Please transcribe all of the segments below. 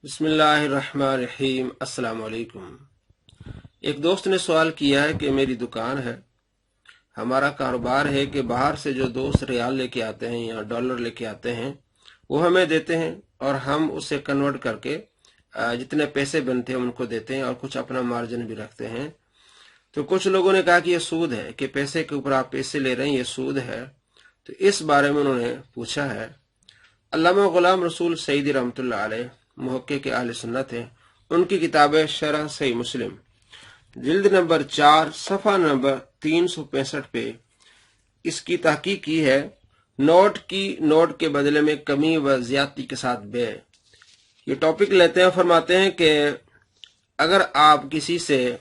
बिस्मिल्लाहिर्रहमानिर्रहीम। अस्सलाम वालेकुम। एक दोस्त ने सवाल किया है कि मेरी दुकान है, हमारा कारोबार है कि बाहर से जो दोस्त रियाल लेके आते हैं या डॉलर लेके आते हैं वो हमें देते हैं और हम उसे कन्वर्ट करके जितने पैसे बनते हैं उनको देते हैं और कुछ अपना मार्जिन भी रखते हैं। तो कुछ लोगों ने कहा कि ये सूद है, कि पैसे के ऊपर आप पैसे ले रहे हैं, ये सूद है। तो इस बारे में उन्होंने पूछा है। अल्लामा गुलाम रसूल सईदी रहमतुल्लाह अलैह मुहक्किक अहले सुन्नत है। उनकी किताब है शरह सही मुस्लिम, जिल्द नंबर 4 सफ़ा नंबर 365 पे इसकी तहकीक की है। नोट के बदले में कमी व ज्यादती के साथ बे। ये टॉपिक लेते हैं, फरमाते हैं कि अगर आप किसी से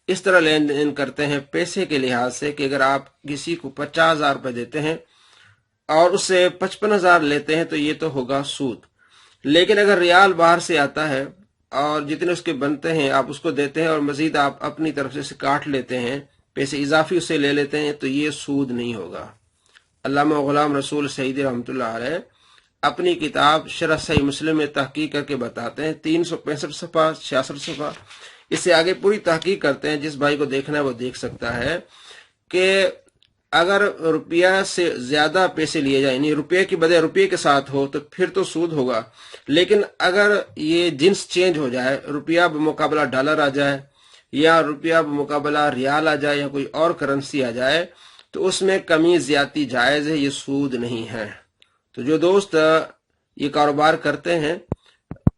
इस तरह लेन देन करते हैं पैसे के लिहाज से कि अगर आप किसी को 50,000 रुपये देते हैं और उससे 55,000 लेते हैं तो ये तो होगा सूद। लेकिन अगर रियाल बाहर से आता है और जितने उसके बनते हैं आप उसको देते हैं और मजीद आप अपनी तरफ से काट लेते हैं, पैसे इजाफी उससे ले लेते हैं, तो ये सूद नहीं होगा। अल्लामा गुलाम रसूल सईदी रहमतुल्लाह अलैह अपनी किताब शरह सही मुस्लिम में तहकीक करके बताते हैं, 365 सफ़ा 66 सफ़ा, इससे आगे पूरी तहकीक करते हैं। जिस भाई को देखना है वो देख सकता है कि अगर रुपया से ज्यादा पैसे लिए जाए, यानी रुपये की बजाय रुपये के साथ हो तो फिर तो सूद होगा। लेकिन अगर ये जिन्स चेंज हो जाए, रुपया बमुकाबला डॉलर आ जाए या रुपया बमुकाबला रियाल आ जाए या कोई और करेंसी आ जाए, तो उसमें कमी ज्यादती जायज है, ये सूद नहीं है। तो जो दोस्त ये कारोबार करते हैं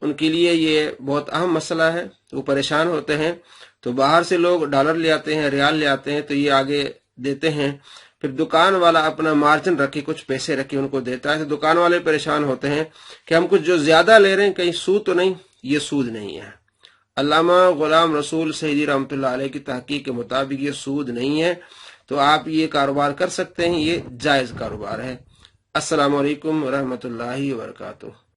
उनके लिए ये बहुत अहम मसला है। वो परेशान होते हैं, तो बाहर से लोग डॉलर ले आते हैं, रियाल ले आते हैं, तो ये आगे देते हैं। फिर दुकान वाला अपना मार्जिन रखे, कुछ पैसे रखे उनको देता है, तो दुकान वाले परेशान होते हैं कि हम कुछ जो ज्यादा ले रहे हैं कहीं सूद तो नहीं। ये सूद नहीं है। अल्लामा गुलाम रसूल सईदी रहमतुल्लाह अलैह की तहकीक के मुताबिक ये सूद नहीं है। तो आप ये कारोबार कर सकते हैं, ये जायज कारोबार है। अस्सलाम वालेकुम रहमतुल्लाहि व बरकातुहू।